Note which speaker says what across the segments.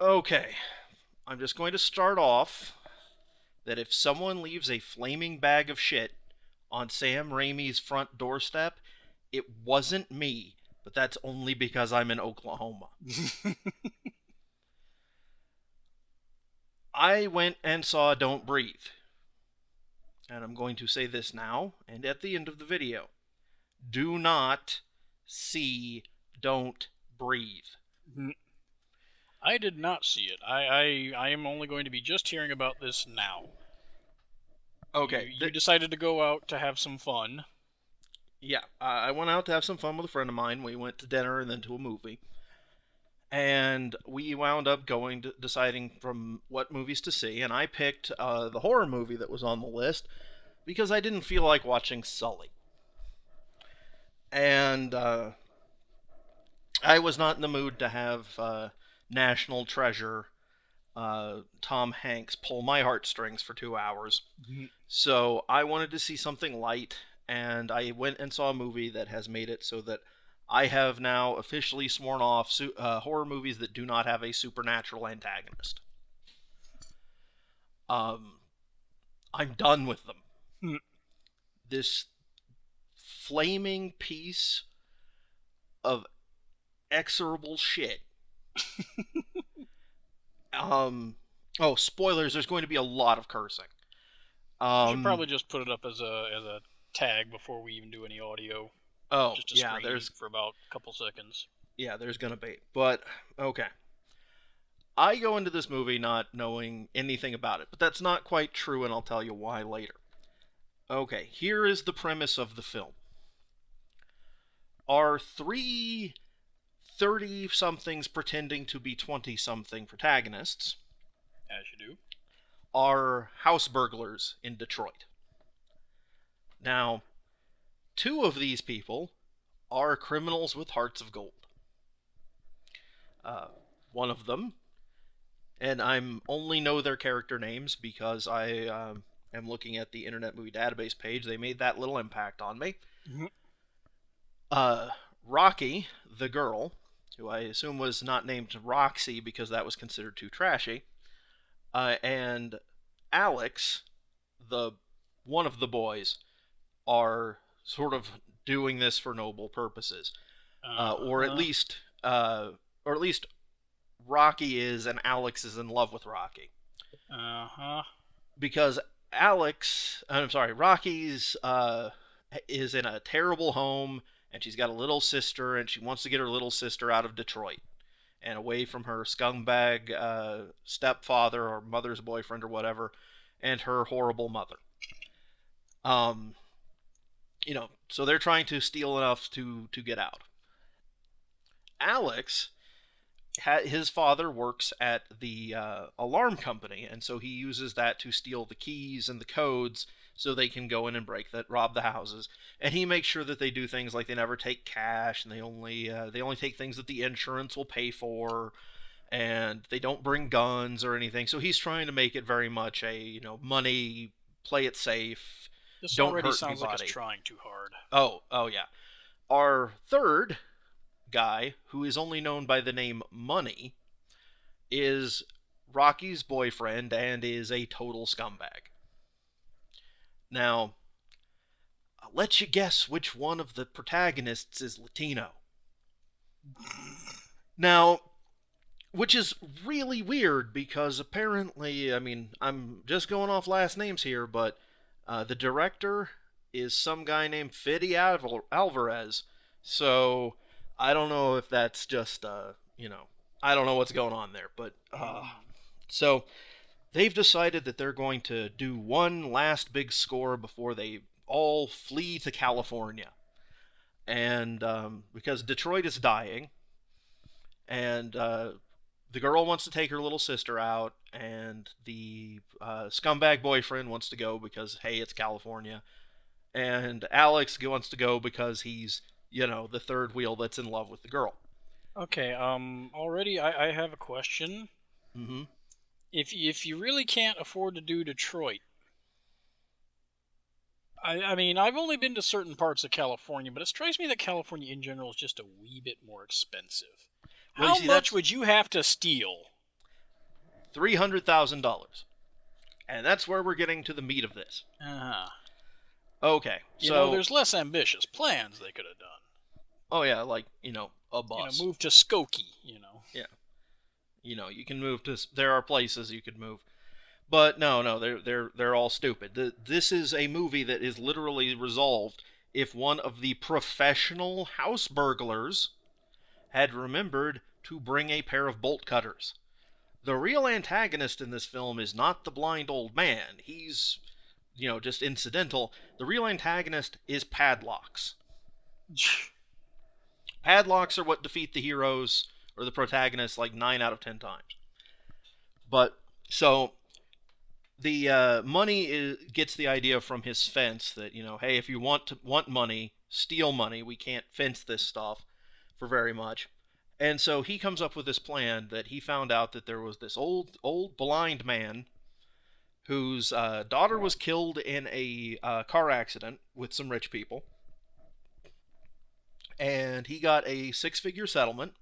Speaker 1: Okay, I'm just going to start off that if someone leaves a flaming bag of shit on Sam Raimi's front doorstep, it wasn't me, but that's only because I'm in Oklahoma. I went and saw Don't Breathe. And I'm going to say this now and at the end of the video. Do not see Don't Breathe.
Speaker 2: I did not see it. I am only going to be just hearing about this now.
Speaker 1: Okay.
Speaker 2: You decided to go out to have some fun.
Speaker 1: Yeah, I went out to have some fun with a friend of mine. We went to dinner and then to a movie. And we wound up deciding from what movies to see. And I picked the horror movie that was on the list because I didn't feel like watching Sully. And I was not in the mood to have National Treasure Tom Hanks pull my heartstrings for 2 hours. So I wanted to see something light, and I went and saw a movie that has made it so that I have now officially sworn off horror movies that do not have a supernatural antagonist. I'm done with them. This flaming piece of execrable shit. Oh, spoilers, there's going to be a lot of cursing.
Speaker 2: I should probably just put it up as a tag before we even do any audio.
Speaker 1: Oh,
Speaker 2: just a screen for about a couple seconds.
Speaker 1: Yeah, there's gonna be. But, okay. I go into this movie not knowing anything about it, but that's not quite true, and I'll tell you why later. Okay, here is the premise of the film. Our three 30-somethings pretending to be 20-something protagonists,
Speaker 2: as you do,
Speaker 1: are house burglars in Detroit. Now, two of these people are criminals with hearts of gold. One of them, and I'm only know their character names because I am looking at the Internet Movie Database page. They made that little impact on me. Rocky, the girl, who I assume was not named Roxy because that was considered too trashy, and Alex, one of the boys, are sort of doing this for noble purposes, or at least Rocky is, and Alex is in love with Rocky. Because Rocky's is in a terrible home, and she's got a little sister, and she wants to get her little sister out of Detroit and away from her scumbag stepfather or mother's boyfriend or whatever, and her horrible mother. So they're trying to steal enough to get out. Alex, his father works at the alarm company, and so he uses that to steal the keys and the codes so they can go in and rob the houses. And he makes sure that they do things like they never take cash, and they only take things that the insurance will pay for, and they don't bring guns or anything. So he's trying to make it very much a money, play it safe.
Speaker 2: This
Speaker 1: don't
Speaker 2: already
Speaker 1: hurt
Speaker 2: sounds
Speaker 1: anybody.
Speaker 2: Like it's trying too hard.
Speaker 1: Oh yeah. Our third guy, who is only known by the name Money, is Rocky's boyfriend and is a total scumbag. Now, I'll let you guess which one of the protagonists is Latino. Now, which is really weird because apparently, I'm just going off last names here, but the director is some guy named Fede Alvarez. So I don't know if that's just, I don't know what's going on there. But, so they've decided that they're going to do one last big score before they all flee to California. And because Detroit is dying, and the girl wants to take her little sister out, and the scumbag boyfriend wants to go because, hey, it's California. And Alex wants to go because he's, the third wheel that's in love with the girl.
Speaker 2: Okay, already I have a question.
Speaker 1: Mm-hmm.
Speaker 2: If you really can't afford to do Detroit, I've only been to certain parts of California, but it strikes me that California in general is just a wee bit more expensive. How much would you have to steal
Speaker 1: $300,000. And that's where we're getting to the meat of this.
Speaker 2: Uh-huh.
Speaker 1: Okay,
Speaker 2: You know,
Speaker 1: so...
Speaker 2: there's less ambitious plans they could have done.
Speaker 1: Oh, yeah, like, a bus.
Speaker 2: Move to Skokie,
Speaker 1: Yeah. You can move to... There are places you could move. But no, they're all stupid. This is a movie that is literally resolved if one of the professional house burglars had remembered to bring a pair of bolt cutters. The real antagonist in this film is not the blind old man. He's, just incidental. The real antagonist is padlocks. Padlocks are what defeat the heroes or the protagonists like 9 out of 10 times. But, so, the money gets the idea from his fence that, hey, if you want money, steal money. We can't fence this stuff for very much. And so he comes up with this plan that he found out that there was this old blind man whose daughter was killed in a car accident with some rich people. And he got a 6-figure settlement.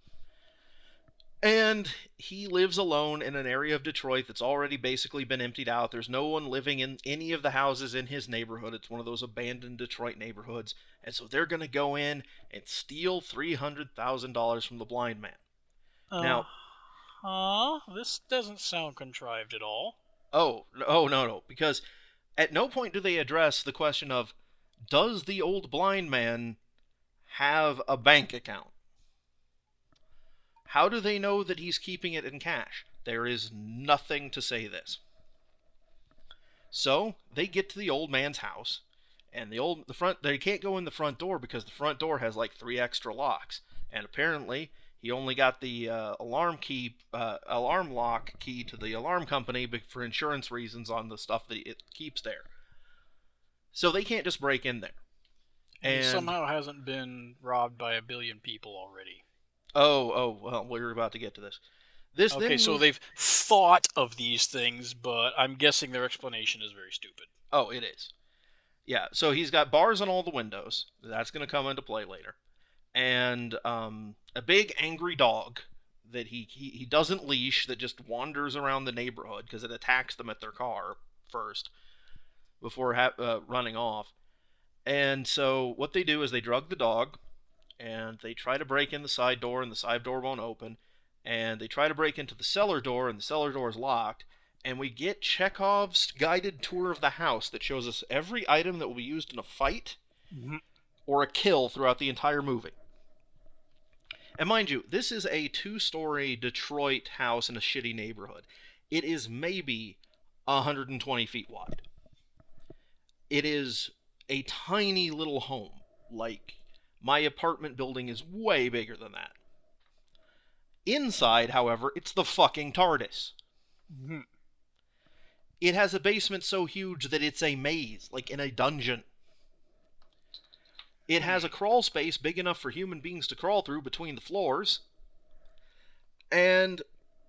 Speaker 1: And he lives alone in an area of Detroit that's already basically been emptied out. There's no one living in any of the houses in his neighborhood. It's one of those abandoned Detroit neighborhoods. And so they're going to go in and steal $300,000 from the blind man. Now,
Speaker 2: this doesn't sound contrived at all.
Speaker 1: Oh, no. Because at no point do they address the question of, does the old blind man have a bank account? How do they know that he's keeping it in cash? There is nothing to say this. So, they get to the old man's house, and they can't go in the front door because the front door has like 3 extra locks. And apparently, he only got the alarm lock key to the alarm company for insurance reasons on the stuff that it keeps there. So they can't just break in there.
Speaker 2: And he somehow hasn't been robbed by a billion people already.
Speaker 1: Oh, well, we're about to get to this.
Speaker 2: Okay, so they've thought of these things, but I'm guessing their explanation is very stupid.
Speaker 1: Oh, it is. Yeah, so he's got bars on all the windows. That's going to come into play later. And a big angry dog that he doesn't leash, that just wanders around the neighborhood because it attacks them at their car first before running off. And so what they do is they drug the dog, and they try to break in the side door, and the side door won't open. And they try to break into the cellar door, and the cellar door is locked. And we get Chekhov's guided tour of the house that shows us every item that will be used in a fight or a kill throughout the entire movie. And mind you, this is a 2-story Detroit house in a shitty neighborhood. It is maybe 120 feet wide. It is a tiny little home. Like, my apartment building is way bigger than that. Inside, however, it's the fucking TARDIS. It has a basement so huge that it's a maze, like in a dungeon. It has a crawl space big enough for human beings to crawl through between the floors. And,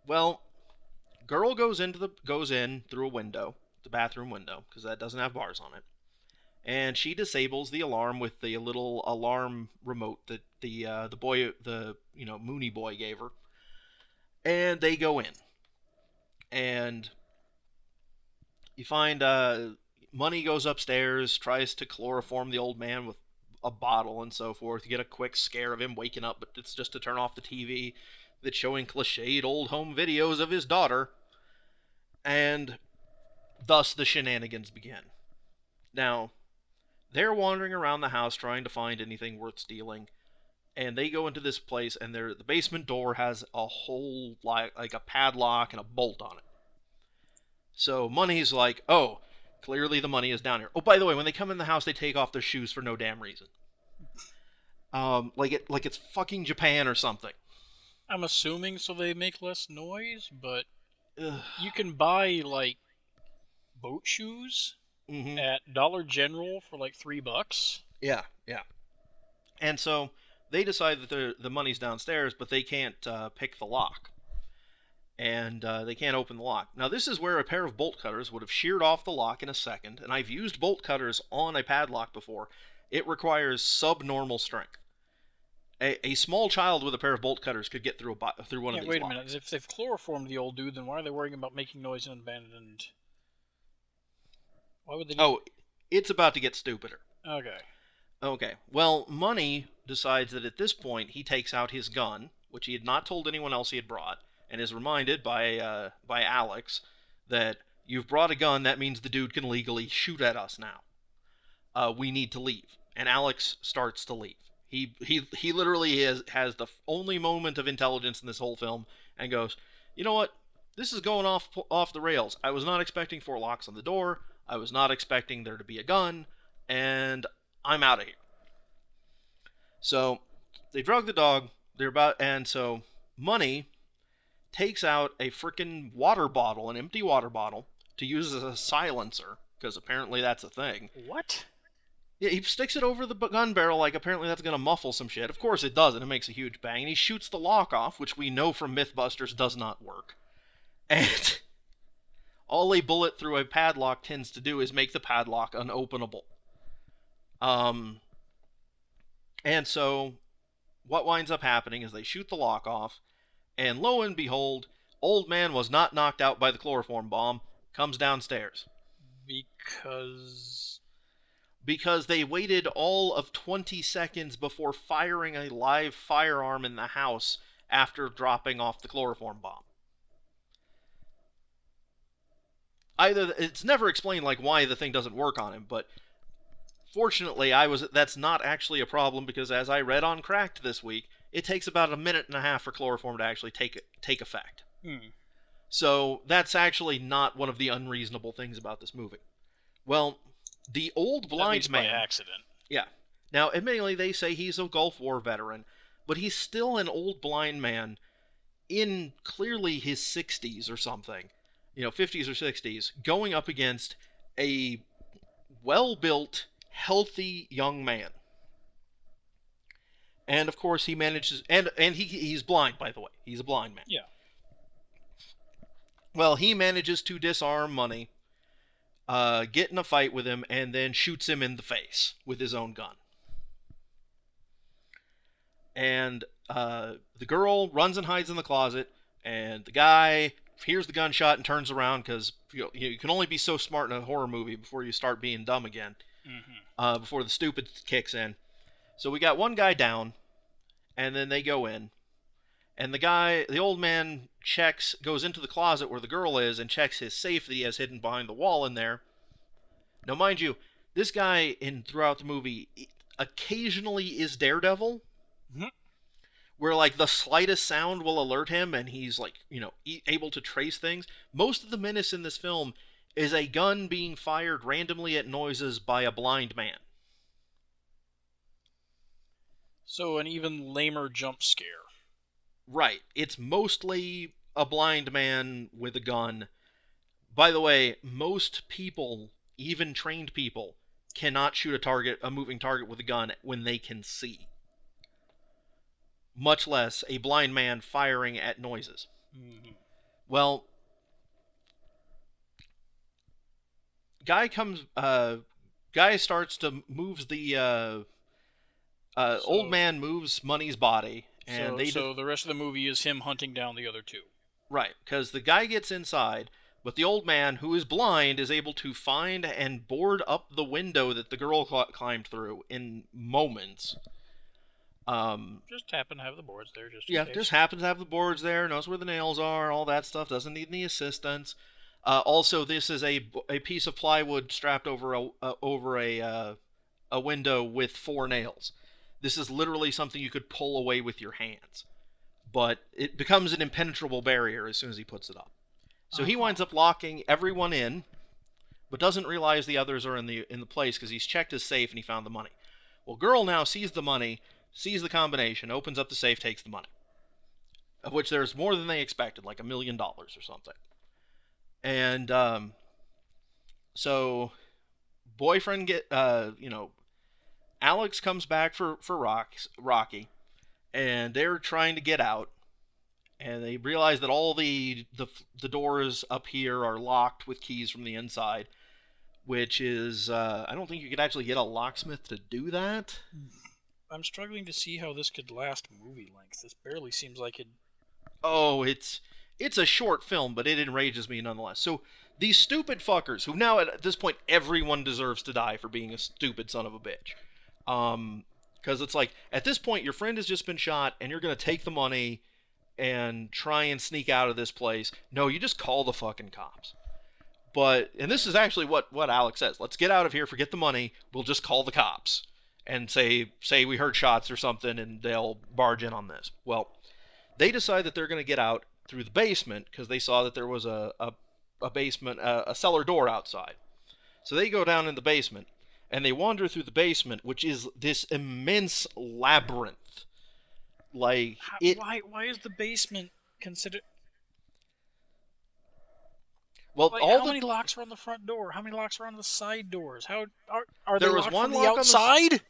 Speaker 1: well, girl goes in through a window, the bathroom window, because that doesn't have bars on it. And she disables the alarm with the little alarm remote that the Mooney boy gave her. And they go in. And you find Money goes upstairs, tries to chloroform the old man with a bottle and so forth. You get a quick scare of him waking up, but it's just to turn off the TV that's showing cliched old home videos of his daughter. And thus the shenanigans begin. Now, they're wandering around the house trying to find anything worth stealing, and they go into this place, and the basement door has a hole, like a padlock and a bolt on it. So Money's like, oh, clearly the money is down here. Oh, by the way, when they come in the house, they take off their shoes for no damn reason. Like it's fucking Japan or something.
Speaker 2: I'm assuming so they make less noise, but you can buy, like, boat shoes at Dollar General for like $3.
Speaker 1: Yeah. And so they decide that the money's downstairs, but they can't pick the lock. And they can't open the lock. Now, this is where a pair of bolt cutters would have sheared off the lock in a second, and I've used bolt cutters on a padlock before. It requires subnormal strength. A small child with a pair of bolt cutters could get through one of these
Speaker 2: wait a
Speaker 1: locks.
Speaker 2: minute. If they've chloroformed the old dude, then why are they worrying about making noise in an abandoned... Why would they...
Speaker 1: Oh, it's about to get stupider.
Speaker 2: Okay.
Speaker 1: Okay. Well, Money decides that at this point he takes out his gun, which he had not told anyone else he had brought, and is reminded by Alex that you've brought a gun. That means the dude can legally shoot at us now. We need to leave. And Alex starts to leave. He literally has the only moment of intelligence in this whole film and goes, you know what? This is going off the rails. I was not expecting 4 locks on the door. I was not expecting there to be a gun, and I'm out of here. So they drug the dog. So Money takes out a freaking water bottle, an empty water bottle, to use as a silencer, because apparently that's a thing.
Speaker 2: What?
Speaker 1: Yeah, he sticks it over the gun barrel like apparently that's going to muffle some shit. Of course it doesn't. It makes a huge bang. And he shoots the lock off, which we know from Mythbusters does not work. And all a bullet through a padlock tends to do is make the padlock unopenable. And so what winds up happening is they shoot the lock off, and lo and behold, old man was not knocked out by the chloroform bomb, comes downstairs. Because they waited all of 20 seconds before firing a live firearm in the house after dropping off the chloroform bomb. It's never explained like why the thing doesn't work on him, but fortunately that's not actually a problem, because as I read on Cracked this week, it takes about 1.5 minutes for chloroform to actually take effect. So that's actually not one of the unreasonable things about this movie. Well, the old blind man...
Speaker 2: by accident.
Speaker 1: Yeah. Now, admittedly, they say he's a Gulf War veteran, but he's still an old blind man in clearly his 60s or something. 50s or 60s, going up against a well-built, healthy young man. And, of course, he manages... And he's blind, by the way. He's a blind man.
Speaker 2: Yeah.
Speaker 1: Well, he manages to disarm Money, get in a fight with him, and then shoots him in the face with his own gun. And the girl runs and hides in the closet, and the guy hears the gunshot and turns around, because you can only be so smart in a horror movie before you start being dumb again, before the stupid kicks in. So we got one guy down, and then they go in, and the old man goes into the closet where the girl is and checks his safe that he has hidden behind the wall in there. Now, mind you, this guy throughout the movie occasionally is Daredevil, where like the slightest sound will alert him and he's like, able to trace things. Most of the menace in this film is a gun being fired randomly at noises by a blind man.
Speaker 2: So an even lamer jump scare.
Speaker 1: Right. It's mostly a blind man with a gun. By the way, most people, even trained people, cannot shoot a moving target with a gun when they can see. Much less a blind man firing at noises. Well, guy starts to moves the old man moves Money's body, and
Speaker 2: so the rest of the movie is him hunting down the other two.
Speaker 1: Right, because the guy gets inside, but the old man, who is blind, is able to find and board up the window that the girl climbed through in moments.
Speaker 2: Just happen to have the boards there.
Speaker 1: Just happens to have the boards there, knows where the nails are, all that stuff, doesn't need any assistance. Also, this is a piece of plywood strapped over a window with 4 nails. This is literally something you could pull away with your hands. But it becomes an impenetrable barrier as soon as he puts it up. So he winds up locking everyone in, but doesn't realize the others are in the place because he's checked his safe and he found the money. Well, girl now sees the money, sees the combination, opens up the safe, takes the money. Of which there's more than they expected, like $1 million or something. And, so, boyfriend Alex comes back for Rocky, and they're trying to get out, and they realize that all the doors up here are locked with keys from the inside, which is, I don't think you could actually get a locksmith to do that.
Speaker 2: I'm struggling to see how this could last movie length. This barely seems like it.
Speaker 1: Oh, it's a short film, but it enrages me nonetheless. So these stupid fuckers, who now at this point everyone deserves to die for being a stupid son of a bitch. Because it's like at this point your friend has just been shot, and you're gonna take the money and try and sneak out of this place. No, you just call the fucking cops. And this is actually what Alex says. Let's get out of here, forget the money, we'll just call the cops and say we heard shots or something, and they'll barge in on this. Well, they decide that they're going to get out through the basement because they saw that there was a basement, a cellar door outside. So they go down in the basement, and they wander through the basement, which is this immense labyrinth. Like it.
Speaker 2: Why is the basement considered?
Speaker 1: Well,
Speaker 2: Like,
Speaker 1: all
Speaker 2: how
Speaker 1: the
Speaker 2: many locks are on the front door? How many locks are on the side doors? How are they
Speaker 1: there was
Speaker 2: locked
Speaker 1: one
Speaker 2: from the
Speaker 1: lock on the
Speaker 2: outside?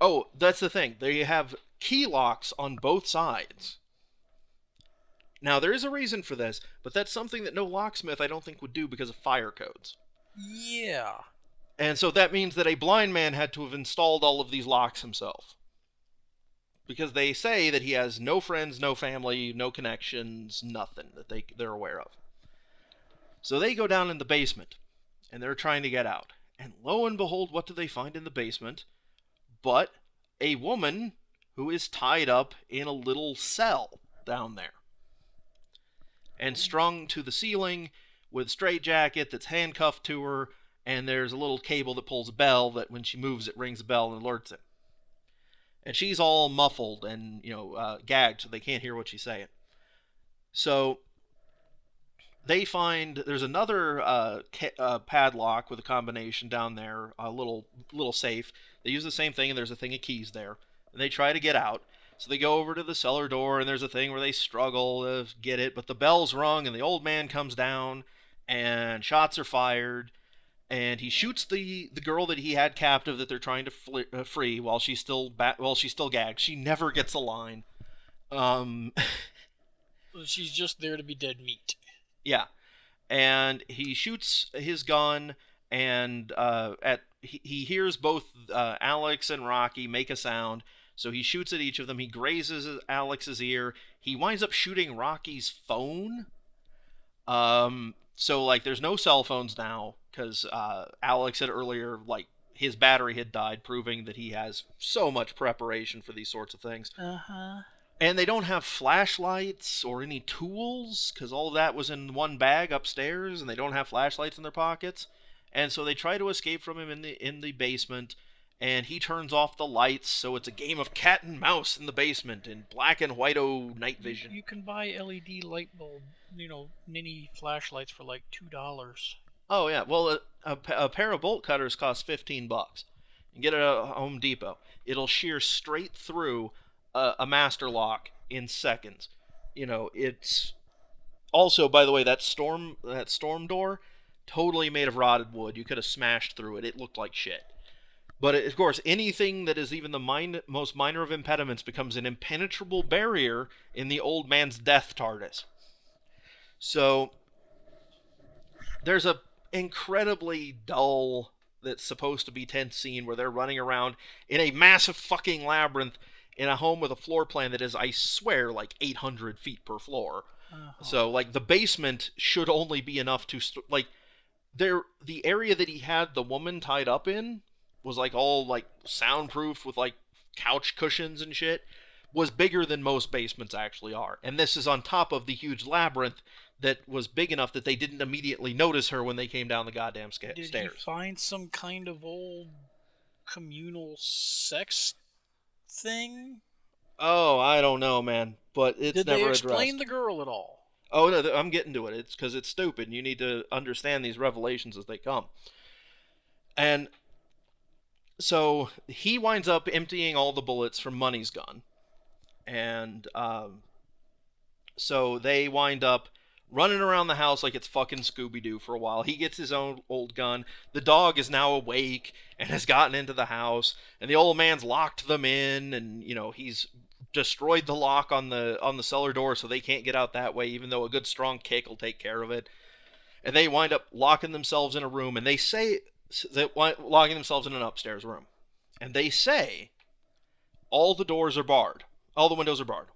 Speaker 1: Oh, that's the thing. They have key locks on both sides. Now, there is a reason for this, but that's something that no locksmith, I don't think, would do because of fire codes.
Speaker 2: Yeah.
Speaker 1: And so that means that a blind man had to have installed all of these locks himself. Because they say that he has no friends, no family, no connections, nothing that they're aware of. So they go down in the basement, and they're trying to get out. And lo and behold, what do they find in the basement? But a woman who is tied up in a little cell down there. And strung to the ceiling with a straitjacket that's handcuffed to her, and there's a little cable that pulls a bell that when she moves it rings a bell and alerts him. And she's all muffled and, gagged so they can't hear what she's saying. So they find there's another padlock with a combination down there, a little safe. They use the same thing, and there's a thing of keys there. And they try to get out. So they go over to the cellar door, and there's a thing where they struggle to get it, but the bell's rung, and the old man comes down, and shots are fired, and he shoots the girl that he had captive that they're trying to free while she's still gagged. She never gets a line.
Speaker 2: She's just there to be dead meat.
Speaker 1: Yeah, and he shoots his gun, and he hears both Alex and Rocky make a sound. So he shoots at each of them. He grazes Alex's ear. He winds up shooting Rocky's phone. So, there's no cell phones now, because Alex had earlier, his battery had died, proving that he has so much preparation for these sorts of things.
Speaker 2: Uh-huh.
Speaker 1: And they don't have flashlights or any tools, because all of that was in one bag upstairs, and they don't have flashlights in their pockets. And so they try to escape from him in the basement, and he turns off the lights, so it's a game of cat and mouse in the basement in black and white-o night vision.
Speaker 2: You can buy LED light bulb, ninny flashlights for like $2.
Speaker 1: Oh yeah, well a pair of bolt cutters costs $15. You can get it at Home Depot. It'll shear straight through a master lock in seconds. It's also, by the way, that storm door, totally made of rotted wood. You could have smashed through it. It looked like shit. But, of course, anything that is even the most minor of impediments becomes an impenetrable barrier in the old man's death TARDIS. So, there's a incredibly dull, that's supposed to be tense scene where they're running around in a massive fucking labyrinth in a home with a floor plan that is, I swear, 800 feet per floor. Uh-huh. So, the basement should only be enough to, the area that he had the woman tied up in was all soundproofed with couch cushions and shit, was bigger than most basements actually are. And this is on top of the huge labyrinth that was big enough that they didn't immediately notice her when they came down the goddamn stairs.
Speaker 2: Did he find some kind of old communal sex thing?
Speaker 1: Oh, I don't know, man. But it's
Speaker 2: Did
Speaker 1: never
Speaker 2: they
Speaker 1: addressed.
Speaker 2: explain the girl at all?
Speaker 1: Oh, no, I'm getting to it. It's because it's stupid. You need to understand these revelations as they come. And so he winds up emptying all the bullets from Money's gun. And so they wind up running around the house like it's fucking Scooby-Doo for a while. He gets his own old gun. The dog is now awake and has gotten into the house. And the old man's locked them in. And, he's destroyed the lock on the cellar door so they can't get out that way, even though a good strong kick will take care of it. And they wind up locking themselves in a room. And they say... locking themselves in an upstairs room. And they say all the doors are barred. All the windows are barred.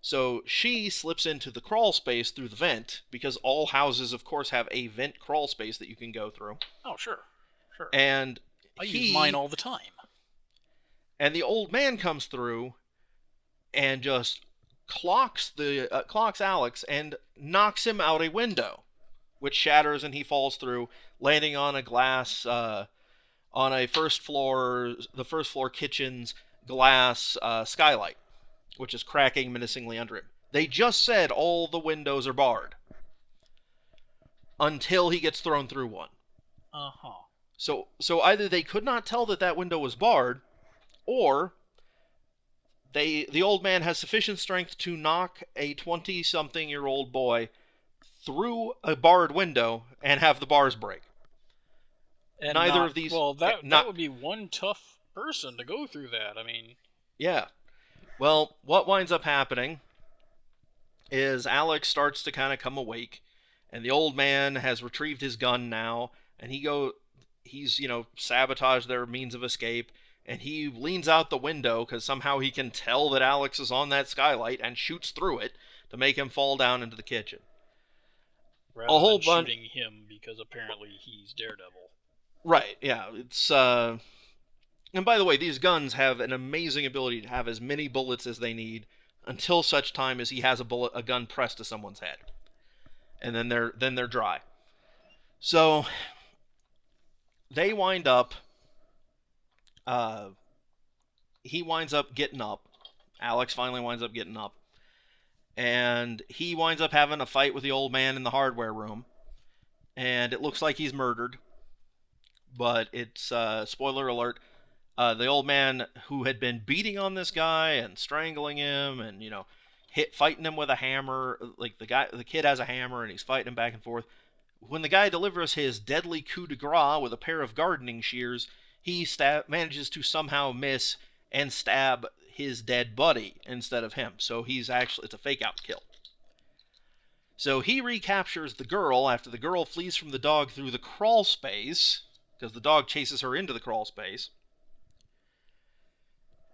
Speaker 1: So she slips into the crawl space through the vent, because all houses, of course, have a vent crawl space that you can go through.
Speaker 2: Oh, sure. Sure.
Speaker 1: And
Speaker 2: I use mine all the time.
Speaker 1: And the old man comes through and just clocks Alex and knocks him out a window, which shatters and he falls through, landing on a glass on the first floor kitchen's glass skylight, which is cracking menacingly under him. They just said all the windows are barred until he gets thrown through one.
Speaker 2: Uh-huh.
Speaker 1: So either they could not tell that window was barred, or the old man has sufficient strength to knock a 20-something-year-old boy through a barred window and have the bars break.
Speaker 2: And
Speaker 1: neither of these...
Speaker 2: Well, that would be one tough person to go through that. I mean...
Speaker 1: Yeah. Well, what winds up happening is Alex starts to kind of come awake, and the old man has retrieved his gun now, and he's sabotaged their means of escape, and he leans out the window because somehow he can tell that Alex is on that skylight and shoots through it to make him fall down into the kitchen.
Speaker 2: Rather than shooting him because apparently he's Daredevil.
Speaker 1: Right, yeah. It's and by the way, these guns have an amazing ability to have as many bullets as they need until such time as he has a gun pressed to someone's head. And then they're dry. So they wind up he winds up getting up. Alex finally winds up getting up. And he winds up having a fight with the old man in the hardware room. And it looks like he's murdered. But it's, spoiler alert, the old man who had been beating on this guy and strangling him and, fighting him with a hammer. Like, the kid has a hammer and he's fighting him back and forth. When the guy delivers his deadly coup de grace with a pair of gardening shears, he manages to somehow miss and stab his dead buddy instead of him. So it's a fake-out kill. So he recaptures the girl after the girl flees from the dog through the crawl space, because the dog chases her into the crawl space.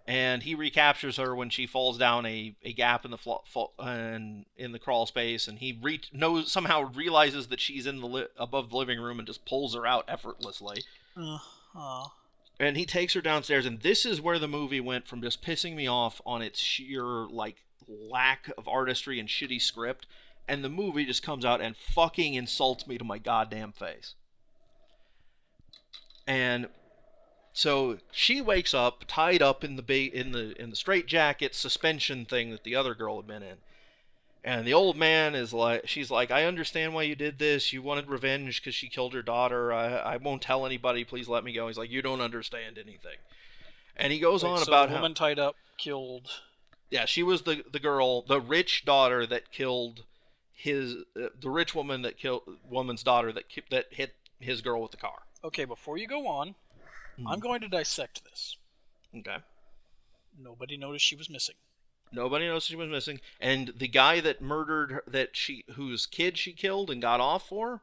Speaker 1: And he recaptures her when she falls down a gap in the crawl space, and he somehow realizes that she's above the living room and just pulls her out effortlessly.
Speaker 2: Uh-huh.
Speaker 1: And he takes her downstairs, and this is where the movie went from just pissing me off on its sheer lack of artistry and shitty script, and the movie just comes out and fucking insults me to my goddamn face. And so she wakes up tied up in the straitjacket suspension thing that the other girl had been in. And the old man she's like, I understand why you did this. You wanted revenge because she killed her daughter. I won't tell anybody. Please let me go. He's like, you don't understand anything. And he goes on about
Speaker 2: the woman tied up killed.
Speaker 1: Yeah, she was the girl, the rich daughter that killed the rich woman that killed woman's daughter that hit his girl with the car.
Speaker 2: Okay, before you go on, I'm going to dissect this.
Speaker 1: Okay.
Speaker 2: Nobody noticed she was missing.
Speaker 1: Nobody knows she was missing, and the guy that murdered her, whose kid she killed and got off for,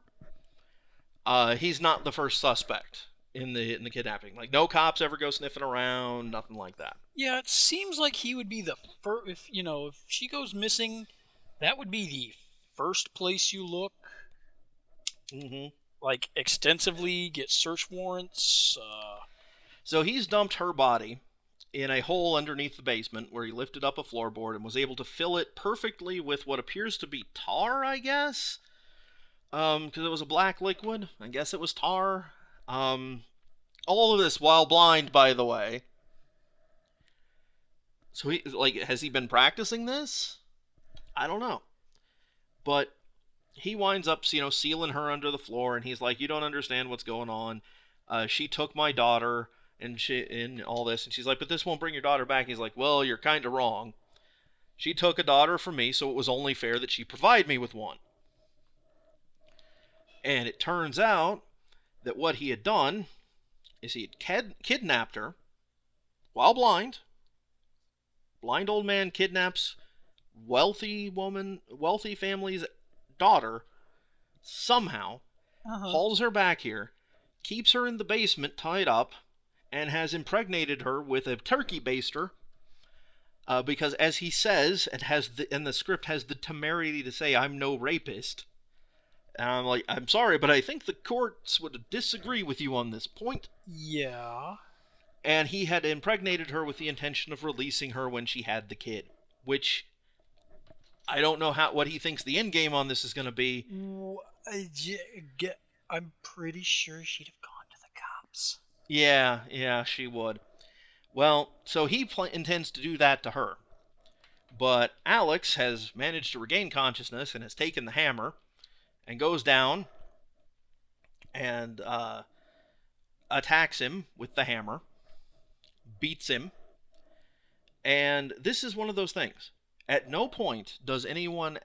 Speaker 1: he's not the first suspect in the kidnapping. Like, no cops ever go sniffing around, nothing like that.
Speaker 2: Yeah, it seems like he would be the first. If she goes missing, that would be the first place you look.
Speaker 1: Mm-hmm.
Speaker 2: Like, extensively get search warrants.
Speaker 1: So he's dumped her body in a hole underneath the basement where he lifted up a floorboard and was able to fill it perfectly with what appears to be tar, I guess? Because it was a black liquid. I guess it was tar. All of this while blind, by the way. So has he been practicing this? I don't know. But he winds up, sealing her under the floor, and he's like, you don't understand what's going on. She took my daughter and all this, and she's like, but this won't bring your daughter back. He's like, well, you're kind of wrong. She took a daughter from me, so it was only fair that she provide me with one. And it turns out that what he had done is he had kidnapped her while blind. Blind old man kidnaps wealthy family's daughter, somehow, hauls her back here, keeps her in the basement tied up, and has impregnated her with a turkey baster because as he says, and the script has the temerity to say, "I'm no rapist." And I'm like, I'm sorry, but I think the courts would disagree with you on this point.
Speaker 2: Yeah.
Speaker 1: And he had impregnated her with the intention of releasing her when she had the kid, which I don't know what he thinks the end game on this is going to be.
Speaker 2: I'm pretty sure she'd have gone to the cops.
Speaker 1: Yeah, she would. Well, so he intends to do that to her. But Alex has managed to regain consciousness and has taken the hammer and goes down and attacks him with the hammer, beats him, and this is one of those things. At no point does anyone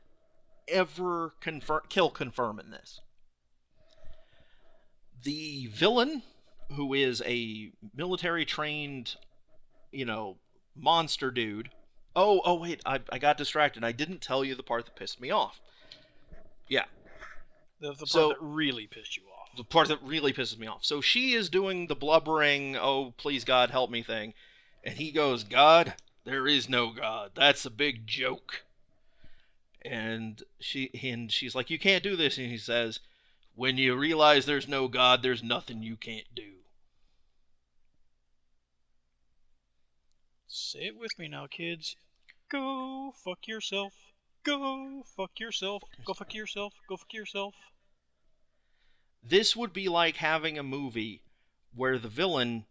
Speaker 1: ever confirm in this. The villain, who is a military-trained, monster dude. Oh, wait, I got distracted. I didn't tell you the part that pissed me off. Yeah.
Speaker 2: The part that really pissed you off.
Speaker 1: The part that really pisses me off. So she is doing the blubbering, "Oh, please God, help me" thing. And he goes, "God, there is no God. That's a big joke." And she's like, "You can't do this." And he says, "When you realize there's no God, there's nothing you can't do."
Speaker 2: Say it with me now, kids. Go fuck yourself. Go fuck yourself. Go fuck yourself. Go fuck yourself.
Speaker 1: This would be like having a movie where the villain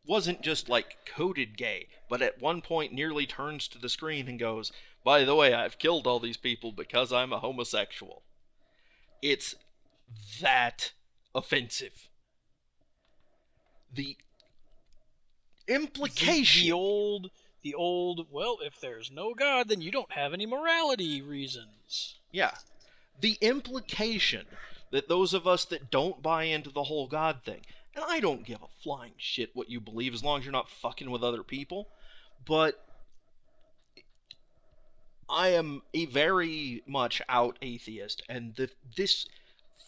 Speaker 1: wasn't just coded gay, but at one point nearly turns to the screen and goes, "By the way, I've killed all these people because I'm a homosexual." It's that offensive. The implication.
Speaker 2: The old, well, if there's no God, then you don't have any morality reasons.
Speaker 1: Yeah. The implication that those of us that don't buy into the whole God thing, and I don't give a flying shit what you believe as long as you're not fucking with other people, but I am a very much out atheist, and this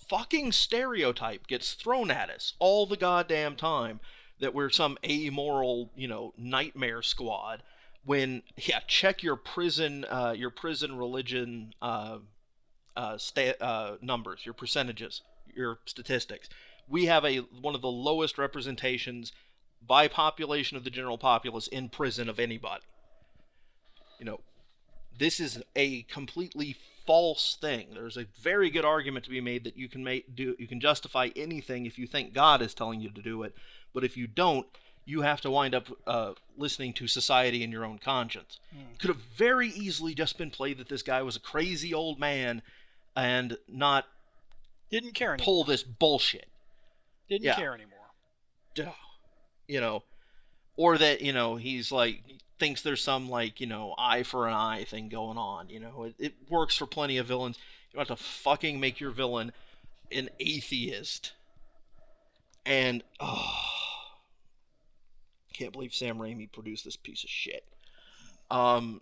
Speaker 1: fucking stereotype gets thrown at us all the goddamn time that we're some amoral, nightmare squad. When, check your prison religion numbers, your percentages, your statistics. We have one of the lowest representations by population of the general populace in prison of anybody. This is a completely false thing. There's a very good argument to be made that you can justify anything if you think God is telling you to do it, but if you don't, you have to wind up listening to society and your own conscience. Could have very easily just been played that this guy was a crazy old man and not
Speaker 2: didn't care anymore.
Speaker 1: Pull this bullshit.
Speaker 2: Didn't care anymore.
Speaker 1: Or that, he's thinks there's some eye for an eye thing going on. It works for plenty of villains. You don't have to fucking make your villain an atheist. And can't believe Sam Raimi produced this piece of shit. And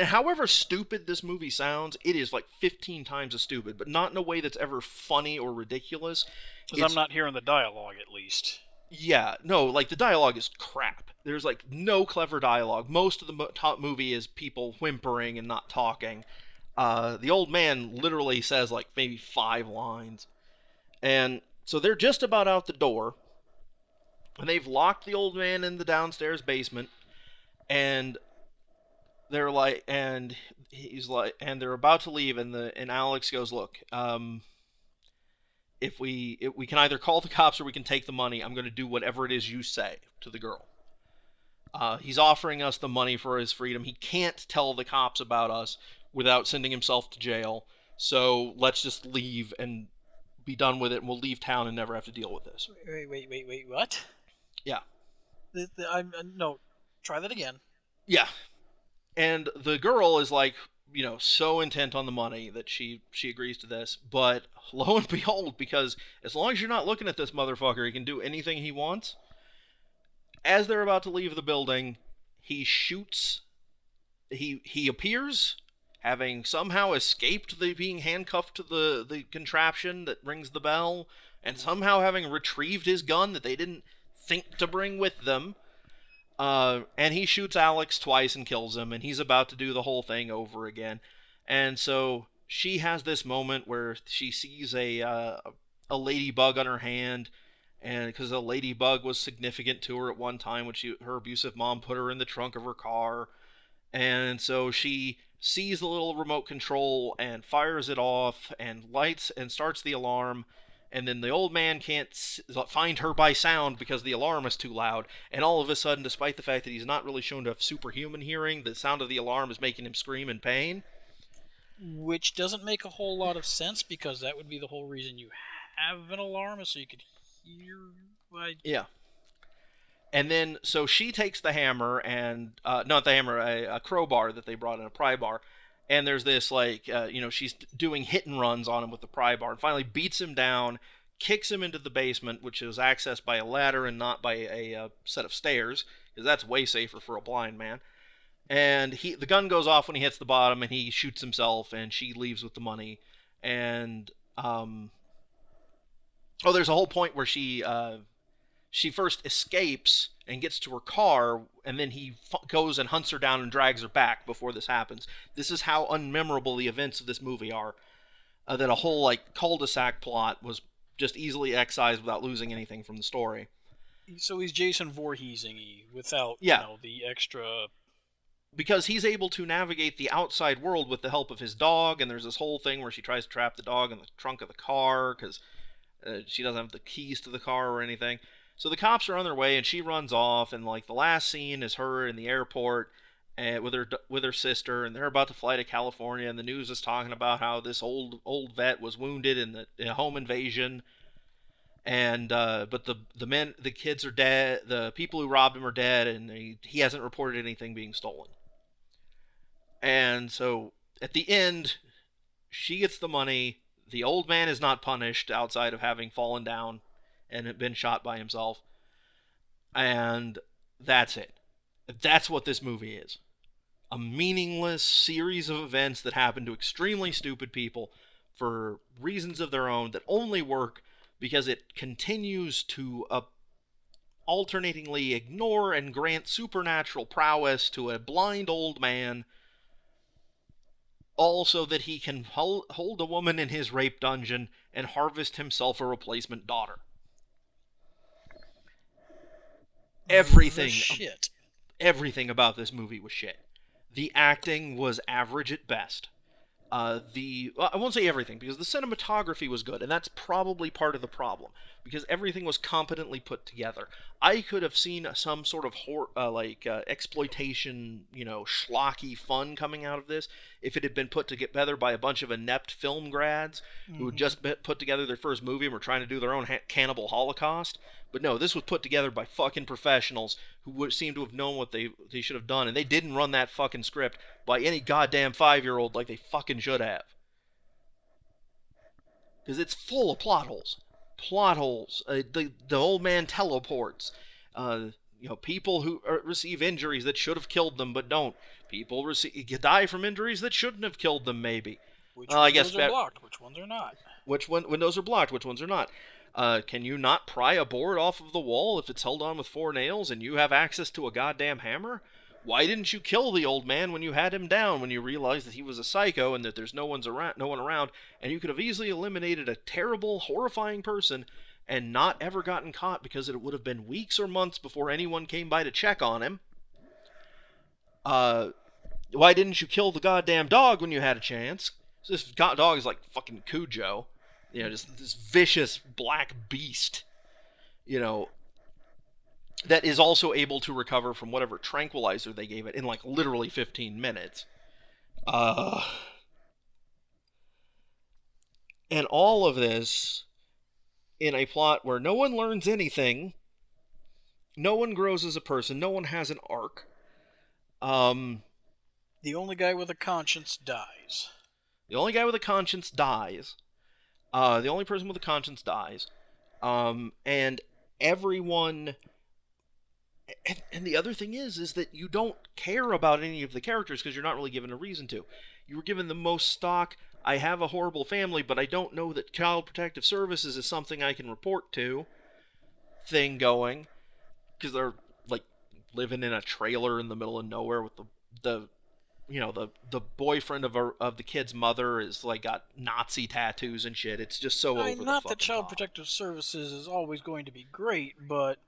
Speaker 1: however stupid this movie sounds, it is 15 times as stupid, but not in a way that's ever funny or ridiculous.
Speaker 2: Because I'm not hearing the dialogue, at least.
Speaker 1: Yeah, no, the dialogue is crap. There's no clever dialogue. Most of the top movie is people whimpering and not talking. The old man literally says maybe 5 lines. And so they're just about out the door, and they've locked the old man in the downstairs basement, and they're and they're about to leave, and Alex goes, "Look, if we can either call the cops or we can take the money. I'm going to do whatever it is you say," to the girl. He's offering us the money for his freedom. He can't tell the cops about us without sending himself to jail, so let's just leave and be done with it, and we'll leave town and never have to deal with this.
Speaker 2: Wait, what?
Speaker 1: Yeah.
Speaker 2: No, try that again.
Speaker 1: Yeah. And the girl is so intent on the money that she agrees to this, but lo and behold, because as long as you're not looking at this motherfucker, he can do anything he wants. As they're about to leave the building, he shoots. He appears, having somehow escaped being handcuffed to the contraption that rings the bell, and somehow having retrieved his gun that they didn't think to bring with them. And he shoots Alex twice and kills him, and he's about to do the whole thing over again. And so she has this moment where she sees a ladybug on her hand, and because a ladybug was significant to her at one time when her abusive mom put her in the trunk of her car, and so she sees the little remote control and fires it off and lights and starts the alarm. And then the old man can't find her by sound because the alarm is too loud. And all of a sudden, despite the fact that he's not really shown to have superhuman hearing, the sound of the alarm is making him scream in pain.
Speaker 2: Which doesn't make a whole lot of sense, because that would be the whole reason you have an alarm, is so you could hear.
Speaker 1: Yeah. And then, so she takes the hammer and, not the hammer, a crowbar that they brought in, a pry bar. And there's this, she's doing hit and runs on him with the pry bar, and finally beats him down, kicks him into the basement, which is accessed by a ladder and not by a set of stairs, because that's way safer for a blind man. And the gun goes off when he hits the bottom, and he shoots himself, and she leaves with the money. And, there's a whole point where she first escapes and gets to her car, and then he goes and hunts her down and drags her back before this happens. This is how unmemorable the events of this movie are. That a whole, cul-de-sac plot was just easily excised without losing anything from the story.
Speaker 2: So he's Jason Voorheesing-y without, the extra...
Speaker 1: Because he's able to navigate the outside world with the help of his dog, and there's this whole thing where she tries to trap the dog in the trunk of the car, because she doesn't have the keys to the car or anything. So the cops are on their way, and she runs off, and the last scene is her in the airport with her sister, and they're about to fly to California, and the news is talking about how this old vet was wounded in the home invasion, and but the kids are dead, the people who robbed him are dead, and he hasn't reported anything being stolen. And so at the end, she gets the money. The old man is not punished outside of having fallen down and had been shot by himself. And that's it. That's what this movie is. A meaningless series of events that happen to extremely stupid people for reasons of their own that only work because it continues to alternatingly ignore and grant supernatural prowess to a blind old man, all so that he can hold a woman in his rape dungeon and harvest himself a replacement daughter. Everything about this movie was shit. The acting was average at best. I won't say everything, because the cinematography was good, and that's probably part of the problem, because everything was competently put together. I could have seen some sort of exploitation, schlocky fun coming out of this if it had been put together by a bunch of inept film grads who had just put together their first movie and were trying to do their own cannibal holocaust. But no, this was put together by fucking professionals who would seem to have known what they should have done, and they didn't run that fucking script by any goddamn 5-year-old like they fucking should have. Because it's full of plot holes. The old man teleports. People who receive injuries that should have killed them but don't. People die from injuries that shouldn't have killed them, maybe.
Speaker 2: Which windows are blocked, which ones are not.
Speaker 1: Which windows are blocked, which ones are not. Can you not pry a board off of the wall if it's held on with 4 nails and you have access to a goddamn hammer? Why didn't you kill the old man when you had him down, when you realized that he was a psycho and that there's no one around, and you could have easily eliminated a terrible, horrifying person and not ever gotten caught because it would have been weeks or months before anyone came by to check on him? Why didn't you kill the goddamn dog when you had a chance? This dog is like fucking Cujo. Just this vicious black beast, that is also able to recover from whatever tranquilizer they gave it in literally 15 minutes. And all of this in a plot where no one learns anything, no one grows as a person, no one has an arc.
Speaker 2: The only guy with a conscience dies.
Speaker 1: The only person with a conscience dies. And everyone... And the other thing is that you don't care about any of the characters because you're not really given a reason to. You were given the most stock, I have a horrible family, but I don't know that Child Protective Services is something I can report to thing going. Because they're, living in a trailer in the middle of nowhere with the the boyfriend of the kid's mother is like got Nazi tattoos and shit. It's just so over the
Speaker 2: Not that
Speaker 1: fucking
Speaker 2: Child
Speaker 1: top.
Speaker 2: Protective Services is always going to be great, but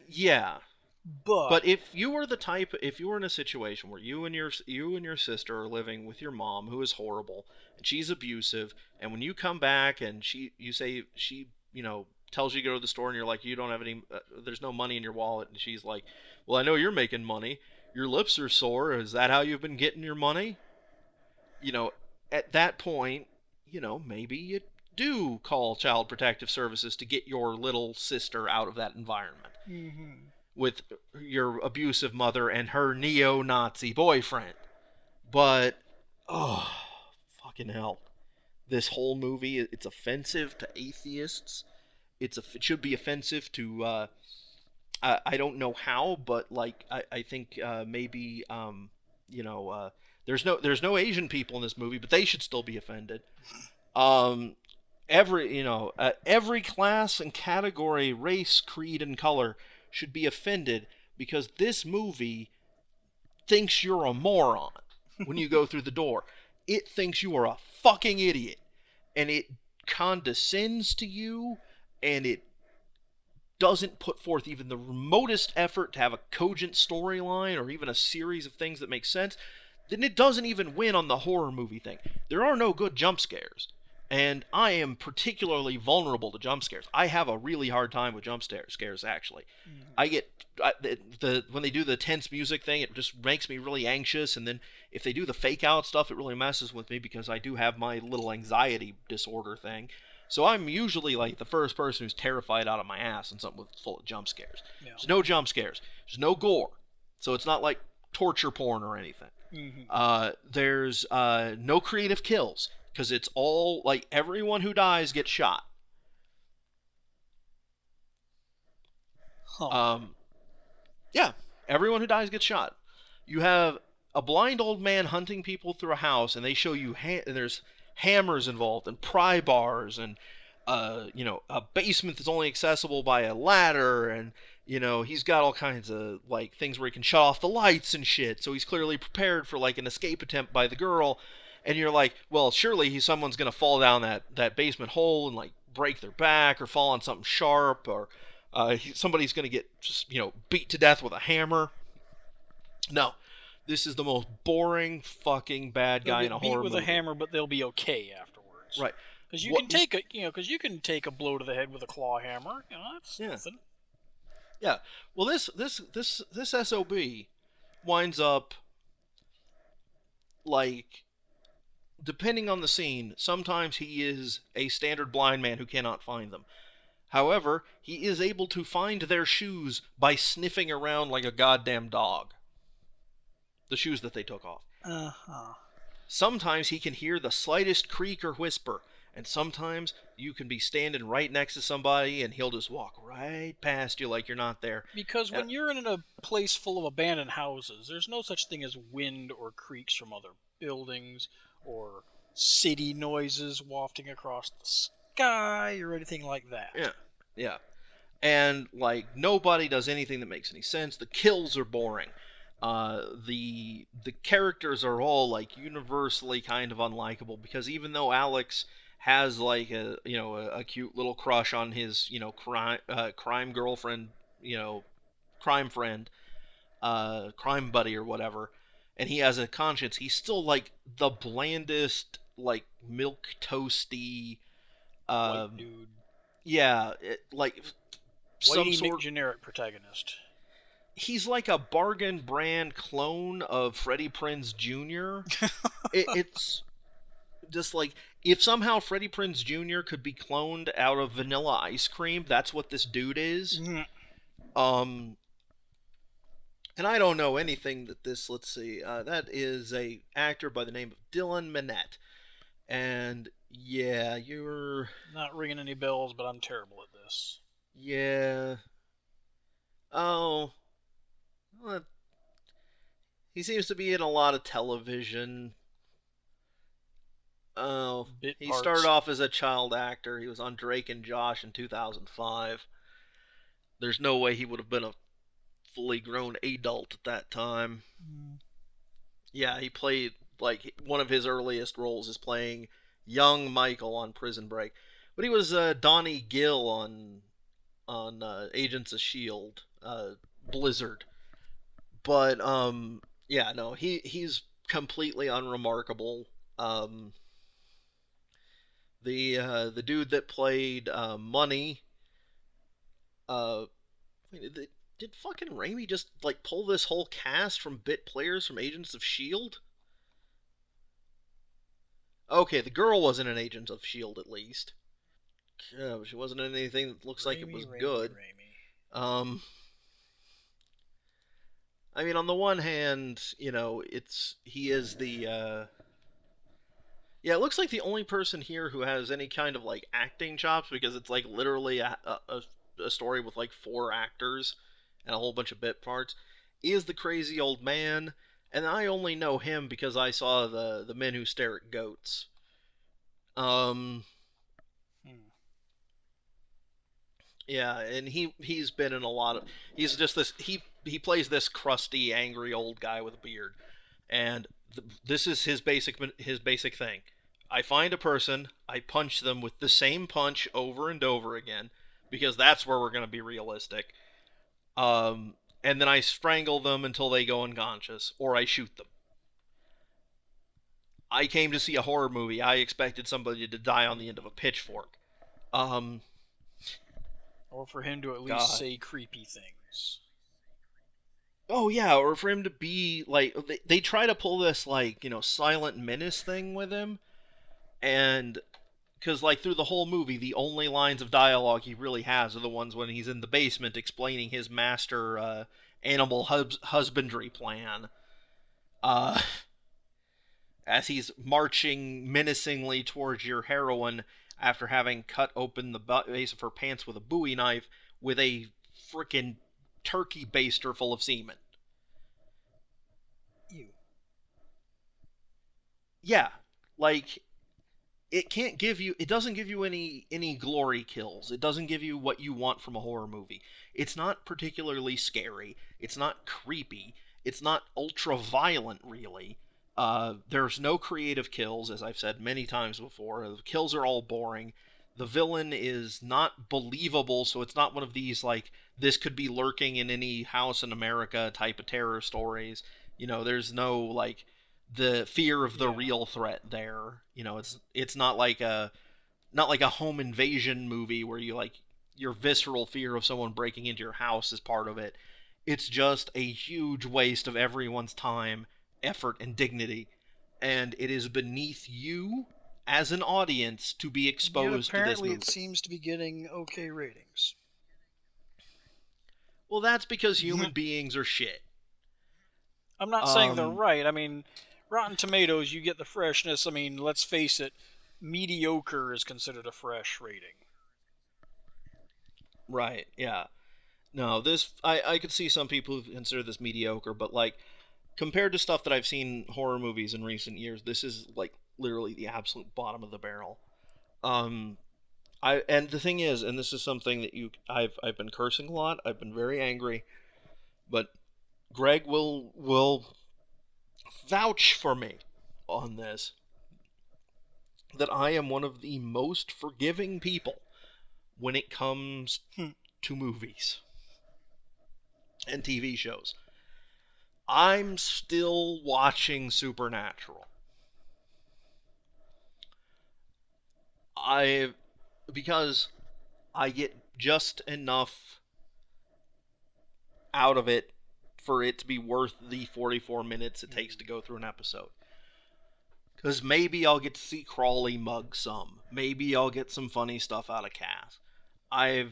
Speaker 1: Yeah.
Speaker 2: but
Speaker 1: But if you were in a situation where you and your sister are living with your mom, who is horrible, and she's abusive, and when you come back and you say she, tells you to go to the store, and you're like, you don't have any, there's no money in your wallet, and she's like, well, I know you're making money. Your lips are sore. Is that how you've been getting your money? You know, at that point, maybe you do call Child Protective Services to get your little sister out of that environment with your abusive mother and her neo-Nazi boyfriend. But oh, fucking hell. This whole movie, it's offensive to atheists. It should be offensive to I don't know how, but like I think maybe there's no Asian people in this movie, but they should still be offended. Um, every class and category, race, creed, and color should be offended because this movie thinks you're a moron when you go through the door. It thinks you are a fucking idiot, and it condescends to you, and it doesn't put forth even the remotest effort to have a cogent storyline or even a series of things that make sense, then it doesn't even win on the horror movie thing. There are no good jump scares. And I am particularly vulnerable to jump scares. I have a really hard time with jump scares, actually. I get when they do the tense music thing, it just makes me really anxious. And then if they do the fake out stuff, it really messes with me because I do have my little anxiety disorder thing. So I'm usually like the first person who's terrified out of my ass in something full of jump scares. Yeah. There's no jump scares. There's no gore. So it's not like torture porn or anything. There's no creative kills. Because it's all, like, everyone who dies gets shot. Yeah, everyone who dies gets shot. You have a blind old man hunting people through a house, and they show you, there's hammers involved, and pry bars, and, a basement that's only accessible by a ladder, and, he's got all kinds of, like, things where he can shut off the lights and shit, so he's clearly prepared for, like, an escape attempt by the girl. And you're like, well, surely someone's going to fall down that basement hole and, like, break their back or fall on something sharp or somebody's going to get, just, beat to death with a hammer. No. This is the most boring fucking bad guy in a horror movie.
Speaker 2: Beat with a hammer, but they'll be okay afterwards.
Speaker 1: Right.
Speaker 2: Because you can take a blow to the head with a claw hammer. That's nothing.
Speaker 1: Yeah. Well, this SOB winds up, like, depending on the scene, sometimes he is a standard blind man who cannot find them. However, he is able to find their shoes by sniffing around like a goddamn dog. The shoes that they took off. Sometimes he can hear the slightest creak or whisper, and sometimes you can be standing right next to somebody and he'll just walk right past you like you're not there.
Speaker 2: Because when you're in a place full of abandoned houses, there's no such thing as wind or creaks from other buildings or city noises wafting across the sky or anything like that.
Speaker 1: Yeah. And, like, nobody does anything that makes any sense. The kills are boring. The characters are all, like, universally kind of unlikable because even though Alex has, like, a cute little crush on his, crime girlfriend, crime friend, crime buddy or whatever, and he has a conscience, he's still, like, the blandest, like, milk toasty,
Speaker 2: white dude.
Speaker 1: Yeah, some
Speaker 2: sort generic protagonist.
Speaker 1: He's like a bargain brand clone of Freddie Prinze Jr. It's just like, if somehow Freddie Prinze Jr. could be cloned out of Vanilla Ice Cream, that's what this dude is. And I don't know anything that this, let's see, that is a actor by the name of Dylan Minnette. And, yeah, you're...
Speaker 2: Not ringing any bells, but I'm terrible at this.
Speaker 1: Yeah. Oh. Well, he seems to be in a lot of television. Oh. He started off as a child actor. He was on Drake and Josh in 2005. There's no way he would have been a fully grown adult at that time.
Speaker 2: Mm.
Speaker 1: Yeah, he played like one of his earliest roles is playing young Michael on Prison Break, but he was Donnie Gill on Agents of Shield, Blizzard. But yeah, no, he's completely unremarkable. Um, the dude that played Money, uh, did fucking Raimi just like pull this whole cast from bit players from Agents of Shield? Okay, the girl wasn't an Agent of Shield at least. Yeah, she wasn't in anything that looks like it
Speaker 2: Raimi,
Speaker 1: was
Speaker 2: Raimi,
Speaker 1: good.
Speaker 2: Raimi.
Speaker 1: Um, I mean, on the one hand, he is the yeah. It looks like the only person here who has any kind of like acting chops because it's like literally a story with like four actors and a whole bunch of bit parts. Is the crazy old man, and I only know him because I saw the Men Who Stare at Goats. Um,
Speaker 2: Hmm.
Speaker 1: Yeah, and he's been in a lot of. He's just this. He plays this crusty, angry old guy with a beard, and this is his basic thing. I find a person, I punch them with the same punch over and over again, because that's where we're gonna be realistic. And then I strangle them until they go unconscious, or I shoot them. I came to see a horror movie. I expected somebody to die on the end of a pitchfork. Um,
Speaker 2: Or for him to at least
Speaker 1: God.
Speaker 2: say creepy things.
Speaker 1: Oh yeah, or for him to be like they try to pull this like silent menace thing with him, and because like through the whole movie the only lines of dialogue he really has are the ones when he's in the basement explaining his master animal husbandry plan, uh, as he's marching menacingly towards your heroine after having cut open the base of her pants with a Bowie knife with a freaking turkey baster full of semen.
Speaker 2: Ew.
Speaker 1: Yeah, like it doesn't give you any glory kills. It doesn't give you what you want from a horror movie. It's not particularly scary. It's not creepy. It's not ultra violent really. There's no creative kills, as I've said many times before. The kills are all boring. The villain is not believable, so it's not one of these like this could be lurking in any house in America type of terror stories. There's no like the fear of the
Speaker 2: Yeah.
Speaker 1: real threat there. It's not like a home invasion movie where you like your visceral fear of someone breaking into your house is part of it. It's just a huge waste of everyone's time, effort, and dignity, and it is beneath you as an audience to be
Speaker 2: And yet
Speaker 1: exposed to this
Speaker 2: apparently
Speaker 1: movie.
Speaker 2: it seems to be getting okay ratings.
Speaker 1: Well, that's because human beings are shit.
Speaker 2: I'm not saying they're
Speaker 1: Um,
Speaker 2: right. I mean, Rotten Tomatoes, you get the freshness. I mean, let's face it, mediocre is considered a fresh rating.
Speaker 1: right, yeah. No, I could see some people who consider this mediocre, but like compared to stuff that I've seen horror movies in recent years, this is like literally the absolute bottom of the barrel. Um, and the thing is, and this is something that I've been cursing a lot. I've been very angry, but Greg will vouch for me on this that I am one of the most forgiving people when it comes
Speaker 2: Hmm.
Speaker 1: to movies and TV shows. I'm still watching Supernatural. I because I get just enough out of it for it to be worth the 44 minutes it takes to go through an episode. Because maybe I'll get to see Crawley mug some. Maybe I'll get some funny stuff out of Cass. I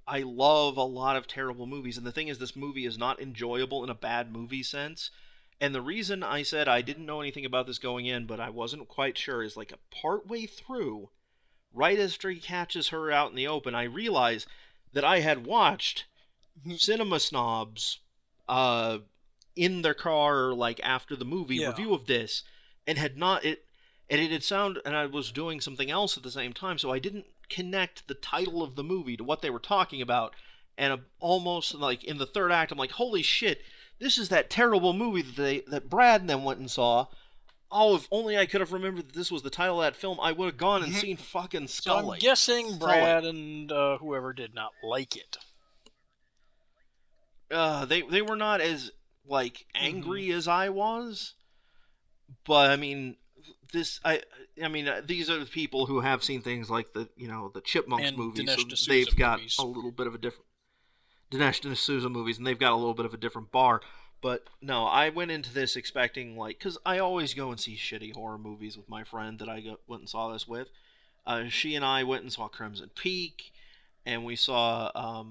Speaker 1: love a lot of terrible movies, and the thing is, this movie is not enjoyable in a bad movie sense. And the reason I said I didn't know anything about this going in, but I wasn't quite sure, is like a part way through, right after he catches her out in the open, I realized that I had watched Cinema Snobs uh, in their car like after the movie
Speaker 2: Yeah.
Speaker 1: review of this, and had not it and it had sound and I was doing something else at the same time, so I didn't connect the title of the movie to what they were talking about, and almost like in the third act, I'm like, holy shit, this is that terrible movie that Brad and them went and saw. Oh, if only I could have remembered that this was the title of that film, I would have gone and seen fucking
Speaker 2: So I'm
Speaker 1: Scully.
Speaker 2: guessing Brad and whoever did not like it.
Speaker 1: They were not as like angry as I was, but I mean, these are the people who have seen things like the Chipmunks
Speaker 2: And
Speaker 1: movies,
Speaker 2: Dinesh
Speaker 1: so
Speaker 2: D'Souza
Speaker 1: they've got
Speaker 2: movies.
Speaker 1: a little bit of a different Dinesh D'Souza movies, and they've got a little bit of a different bar. But no, I went into this expecting because I always go and see shitty horror movies with my friend that went and saw this with. She and I went and saw Crimson Peak, and we saw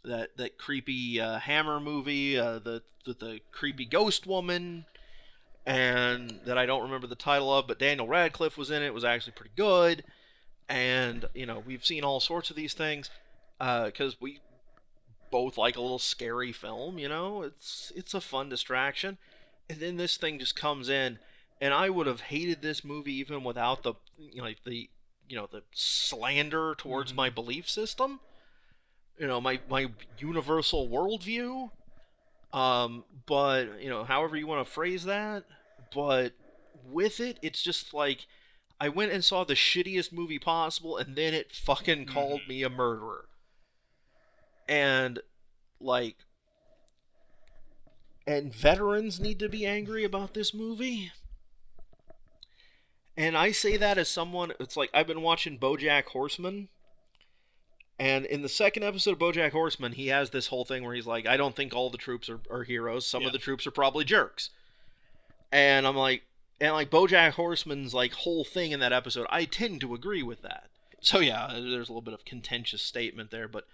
Speaker 1: that creepy Hammer movie, the creepy ghost woman, and that I don't remember the title of, but Daniel Radcliffe was in it. It was actually pretty good, and we've seen all sorts of these things because we both like a little scary film. It's a fun distraction, and then this thing just comes in, and I would have hated this movie even without the slander towards my belief system. My universal worldview. But however you want to phrase that. But with it, it's just like I went and saw the shittiest movie possible, and then it fucking called me a murderer. And and veterans need to be angry about this movie. And I say that as someone. It's like I've been watching BoJack Horseman. And in the second episode of BoJack Horseman, he has this whole thing where he's like, I don't think all the troops are heroes. Some of the troops are probably jerks. And I'm like, BoJack Horseman's like whole thing in that episode, I tend to agree with that. So yeah, there's a little bit of contentious statement there, but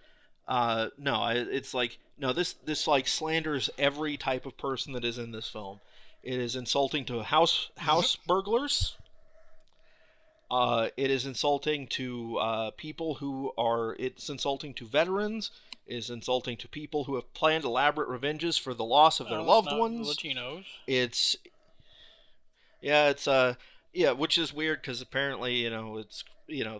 Speaker 1: no, it's like, no, this like slanders every type of person that is in this film. It is insulting to house burglars. It is insulting to people who are. It's insulting to veterans. It is insulting to people who have planned elaborate revenges for the loss of their loved ones.
Speaker 2: Latinos.
Speaker 1: It's which is weird because apparently it's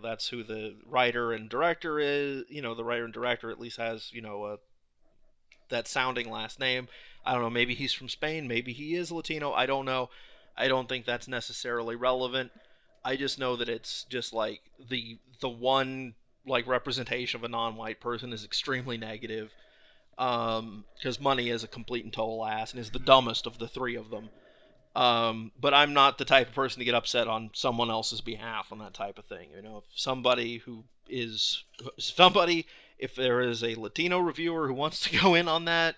Speaker 1: that's who the writer and director is. The writer and director at least has that sounding last name. I don't know. Maybe he's from Spain. Maybe he is Latino. I don't know. I don't think that's necessarily relevant. I just know that it's just like the one like representation of a non-white person is extremely negative, because money is a complete and total ass and is the dumbest of the three of them. But I'm not the type of person to get upset on someone else's behalf on that type of thing. If there is a Latino reviewer who wants to go in on that,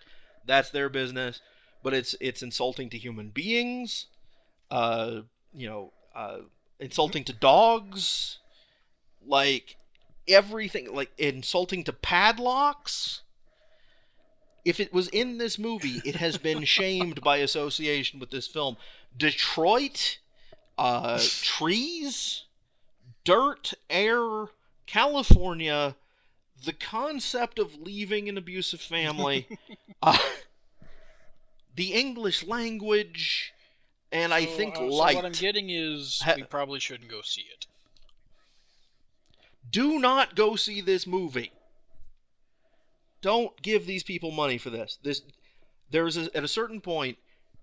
Speaker 1: that's their business. But it's insulting to human beings. Insulting to dogs, like everything, like insulting to padlocks. If it was in this movie, it has been shamed by association with this film. Detroit, trees, dirt, air, California, the concept of leaving an abusive family, the English language. And I think light.
Speaker 2: So what I'm getting is we probably shouldn't go see it.
Speaker 1: Do not go see this movie. Don't give these people money for this. At a certain point,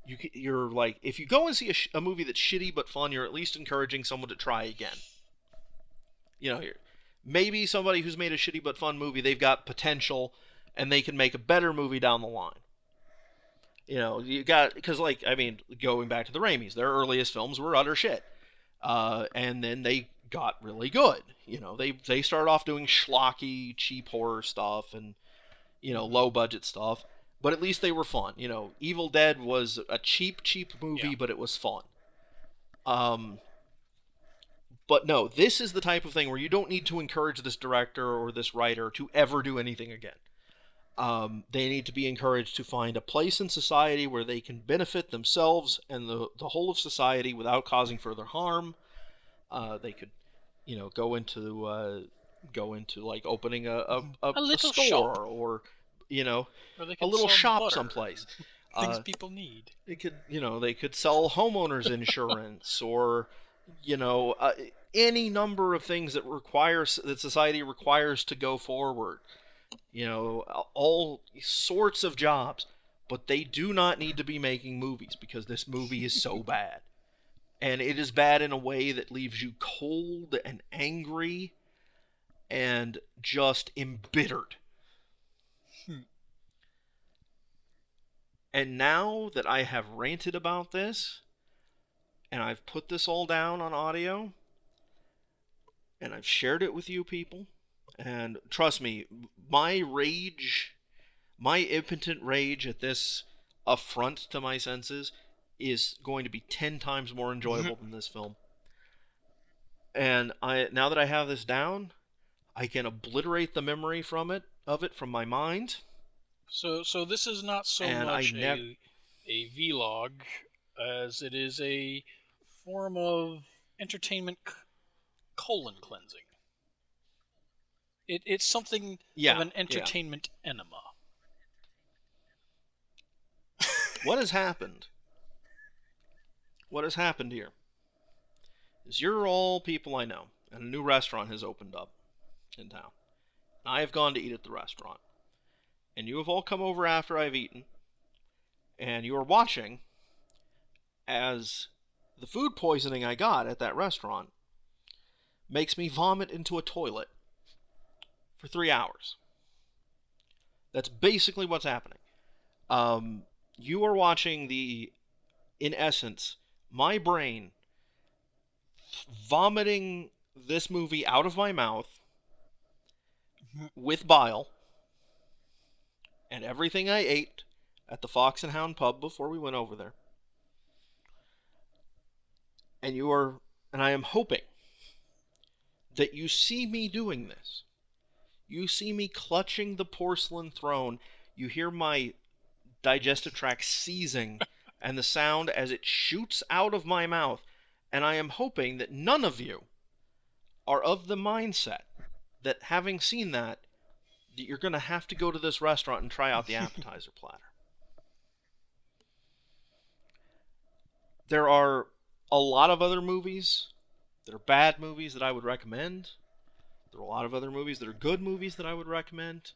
Speaker 1: you're like, if you go and see a movie that's shitty but fun, you're at least encouraging someone to try again. Maybe somebody who's made a shitty but fun movie, they've got potential, and they can make a better movie down the line. You got, because going back to the Raimis, their earliest films were utter shit, and then they got really good. They started off doing schlocky, cheap horror stuff and low budget stuff, but at least they were fun. Evil Dead was a cheap movie, but it was fun. But no, this is the type of thing where you don't need to encourage this director or this writer to ever do anything again. They need to be encouraged to find a place in society where they can benefit themselves and the whole of society without causing further harm. They could, go into like opening a
Speaker 2: little
Speaker 1: store
Speaker 2: shop.
Speaker 1: Or
Speaker 2: a
Speaker 1: little shop someplace.
Speaker 2: Things people need.
Speaker 1: They could sell homeowners insurance or any number of things that society requires to go forward. all sorts of jobs, but they do not need to be making movies because this movie is so bad. And it is bad in a way that leaves you cold and angry and just embittered.
Speaker 2: Hmm.
Speaker 1: And now that I have ranted about this, and I've put this all down on audio, and I've shared it with you people, and trust me, my rage, my impotent rage at this affront to my senses is going to be 10 times more enjoyable than this film. And now that I have this down, I can obliterate the memory of it from my mind.
Speaker 2: So this is not so
Speaker 1: And
Speaker 2: much a vlog as it is a form of entertainment colon cleansing. It's something of
Speaker 1: Yeah,
Speaker 2: an
Speaker 1: yeah.
Speaker 2: entertainment enema.
Speaker 1: What has happened? What has happened here is you're all people I know, and a new restaurant has opened up in town. I have gone to eat at the restaurant, and you have all come over after I've eaten, and you are watching as the food poisoning I got at that restaurant makes me vomit into a toilet for 3 hours. That's basically what's happening. You are watching in essence, my brain vomiting this movie out of my mouth with bile and everything I ate at the Fox and Hound pub before we went over there. And I am hoping that you see me doing this. You see me clutching the porcelain throne. You hear my digestive tract seizing and the sound as it shoots out of my mouth. And I am hoping that none of you are of the mindset that having seen that you're going to have to go to this restaurant and try out the appetizer platter. There are a lot of other movies that are bad movies that I would recommend. There are a lot of other movies that are good movies that I would recommend.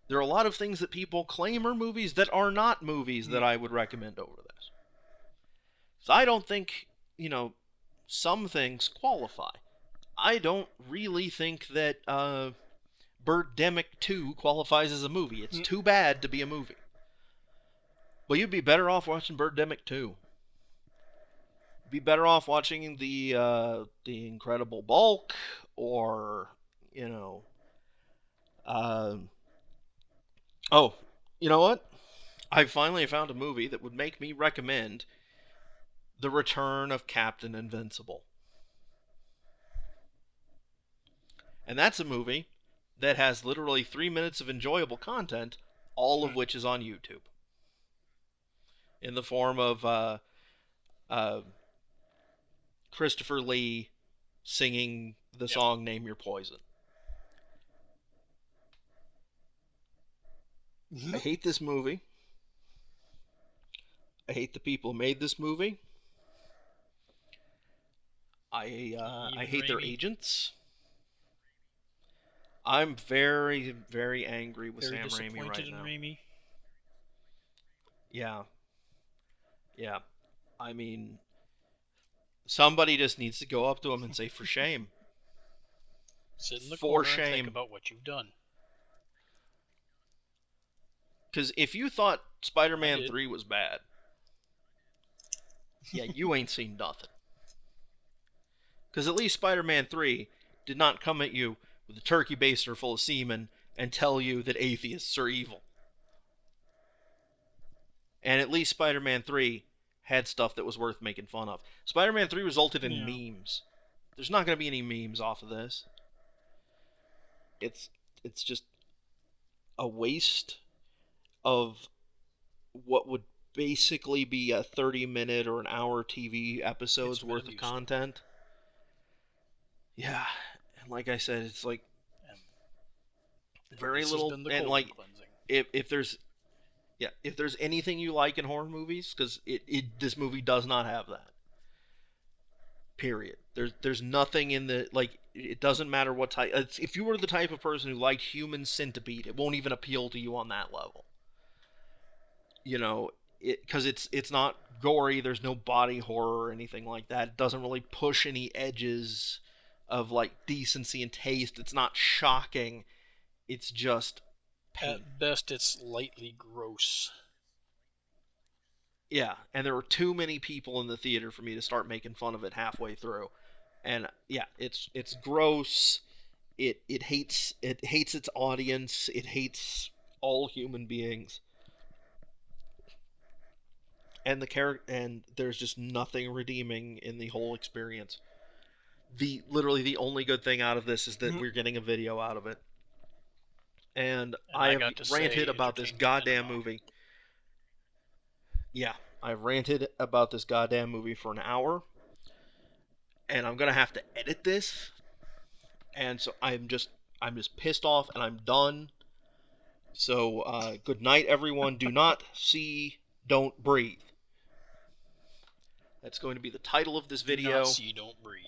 Speaker 1: There are a lot of things that people claim are movies that are not movies that I would recommend over this. So I don't think, some things qualify. I don't really think that Birdemic 2 qualifies as a movie. It's too bad to be a movie. Well, you'd be better off watching Birdemic 2. Be better off watching the Incredible Bulk, or oh, you know what? I finally found a movie that would make me recommend The Return of Captain Invincible. And that's a movie that has literally 3 minutes of enjoyable content, all of which is on YouTube. In the form of Christopher Lee singing the song Name Your Poison. I hate this movie. I hate the people who made this movie. I hate their agents. I'm very, very angry with Sam Raimi right now.
Speaker 2: Raimi.
Speaker 1: Yeah. Yeah. I mean, somebody just needs to go up to him and say, for shame.
Speaker 2: Sit in the
Speaker 1: for
Speaker 2: corner
Speaker 1: shame.
Speaker 2: and think about what you've done.
Speaker 1: Because if you thought Spider-Man 3 was bad, yeah, you ain't seen nothing. Because at least Spider-Man 3 did not come at you with a turkey baster full of semen and tell you that atheists are evil. And at least Spider-Man 3 had stuff that was worth making fun of. Spider-Man 3 resulted in memes. There's not going to be any memes off of this. It's just a waste of what would basically be a 30-minute or an hour TV episode's worth of content. Yeah, and like I said, it's like very little. And like, if there's anything you like in horror movies, because this movie does not have that. Period. There's nothing in the like. It doesn't matter what type. If you were the type of person who liked Human Centipede, it won't even appeal to you on that level. You know, because it's not gory. There's no body horror or anything like that. It doesn't really push any edges of like decency and taste. It's not shocking. It's just pain.
Speaker 2: At best, it's lightly gross.
Speaker 1: Yeah, and there were too many people in the theater for me to start making fun of it halfway through. And yeah, it's gross. It hates its audience. It hates all human beings. And there's just nothing redeeming in the whole experience. Literally the only good thing out of this is that we're getting a video out of it. And I have ranted about this goddamn movie. Yeah, I've ranted about this goddamn movie for an hour, and I'm gonna have to edit this, and so I'm just pissed off, and I'm done. So good night, everyone. Do not see, don't breathe. That's going to be the title of this video.
Speaker 2: Do not see, don't breathe.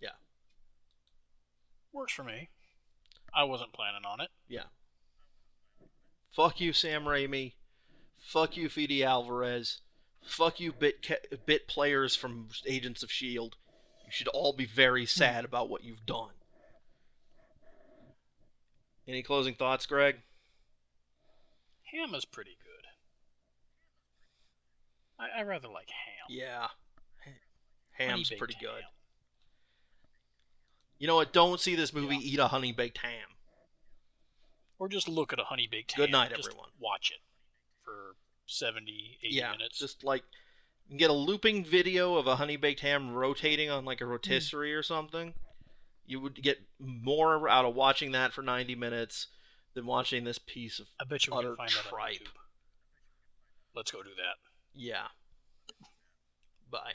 Speaker 1: Yeah.
Speaker 2: Works for me. I wasn't planning on it.
Speaker 1: Yeah. Fuck you, Sam Raimi. Fuck you, Fede Alvarez. Fuck you, bit players from Agents of S.H.I.E.L.D. You should all be very sad about what you've done. Any closing thoughts, Greg?
Speaker 2: Ham is pretty good. I rather like ham.
Speaker 1: Yeah. Ham's pretty good.
Speaker 2: Ham.
Speaker 1: You know what? Don't see this movie, eat a honey-baked ham.
Speaker 2: Or just look at a honey-baked ham.
Speaker 1: Good night,
Speaker 2: just
Speaker 1: everyone.
Speaker 2: Watch it for 70, 80 minutes.
Speaker 1: Just like, you can get a looping video of a honey-baked ham rotating on like a rotisserie or something. You would get more out of watching that for 90 minutes than watching this piece of
Speaker 2: I bet you we
Speaker 1: utter
Speaker 2: can find that on
Speaker 1: tripe.
Speaker 2: YouTube. Let's go do that.
Speaker 1: Yeah. Bye.